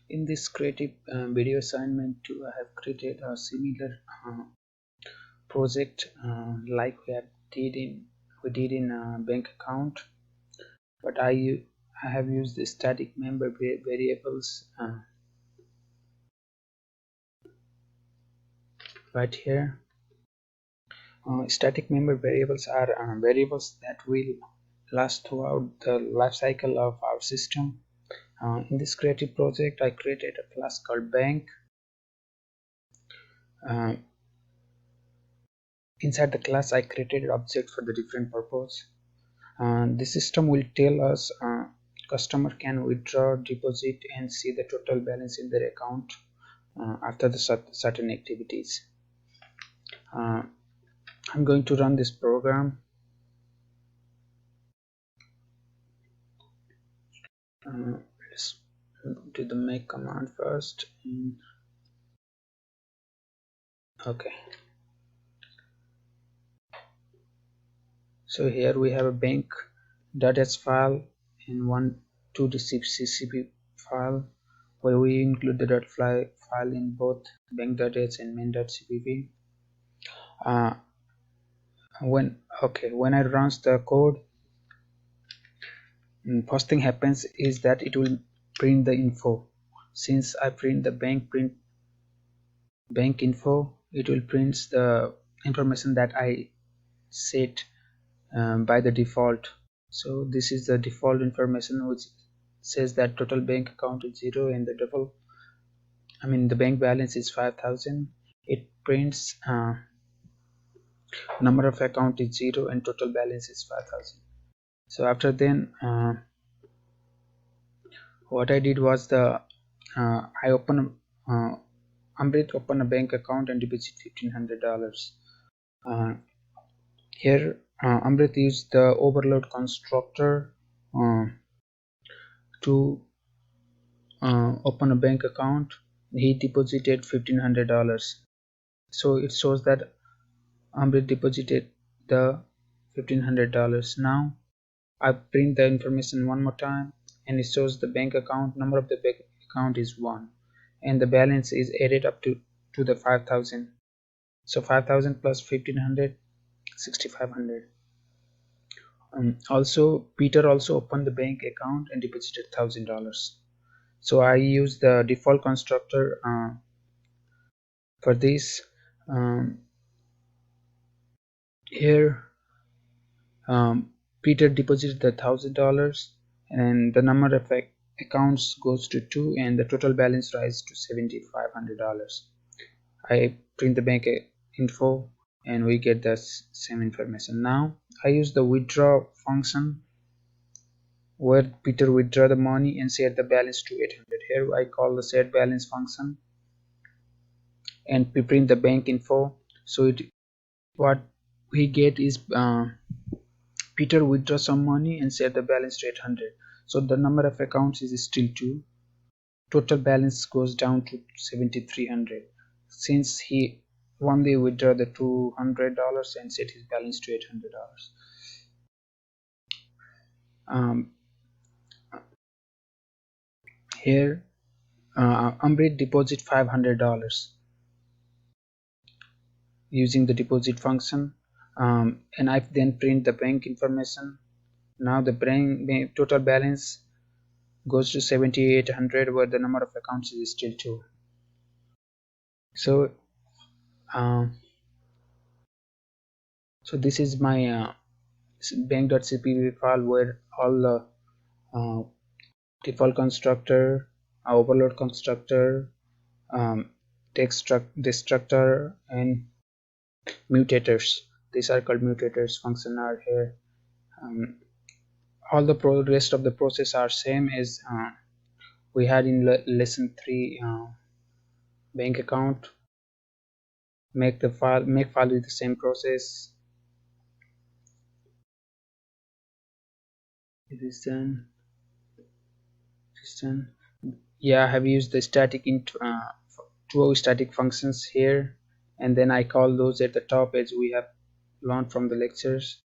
In this creative video assignment 2, I have created a similar project like we did in a bank account, but I have used the static member variables right here. Static member variables are variables that will last throughout the life cycle of our system. In this creative project, I created a class called bank. Inside the class, I created objects for the different purpose. The system will tell us customer can withdraw, deposit, and see the total balance in their account after the certain activities. I'm going to run this program. Let's do the make command first. Okay. So here we have a bank.h file and one 2d6 file where we include the file in both bank.h and main.cpp. When I run the code, first thing happens is that it will print the info. Since I print the bank info, it will print the information that I set by the default. So this is the default information, which says that total bank account is 0 and the bank balance is 5,000. It prints number of account is 0 and total balance is 5,000. So after then what I did was I opened Amrit opened a bank account and deposit $1,500. Here Amrit used the overload constructor to open a bank account. He deposited $1,500. So it shows that Amrit deposited the $1,500. Now I print the information one more time, and it shows the bank account number of the bank account is 1, and the balance is added up to the 5,000. So 5,000 plus 1,500, 6,500. Also Peter also opened the bank account and deposited $1,000. So I use the default constructor for this. Here Peter deposited the $1,000 and the number of accounts goes to 2 and the total balance rises to $7,500. I print the bank info and we get the same information. Now I use the withdraw function where Peter withdraw the money and set the balance to 800. Here I call the set balance function and we print the bank info. So what we get is Peter withdraw some money and set the balance to 800. So the number of accounts is still 2. Total balance goes down to 7,300 since he only withdraw the $200 and set his balance to $800. Here Amrit deposit $500 using the deposit function, and I then print the bank information. Now the bank total balance goes to 7,800 where the number of accounts is still 2. So this is my bank.cpp file where all the default constructor, overload constructor, destructor, and mutators, these are called mutators, function are here. All the rest of the process are same as we had in lesson 3 bank account. Make file with the same process. It is done. Yeah, I have used the static two static functions here, and then I call those at the top as we have learned from the lectures.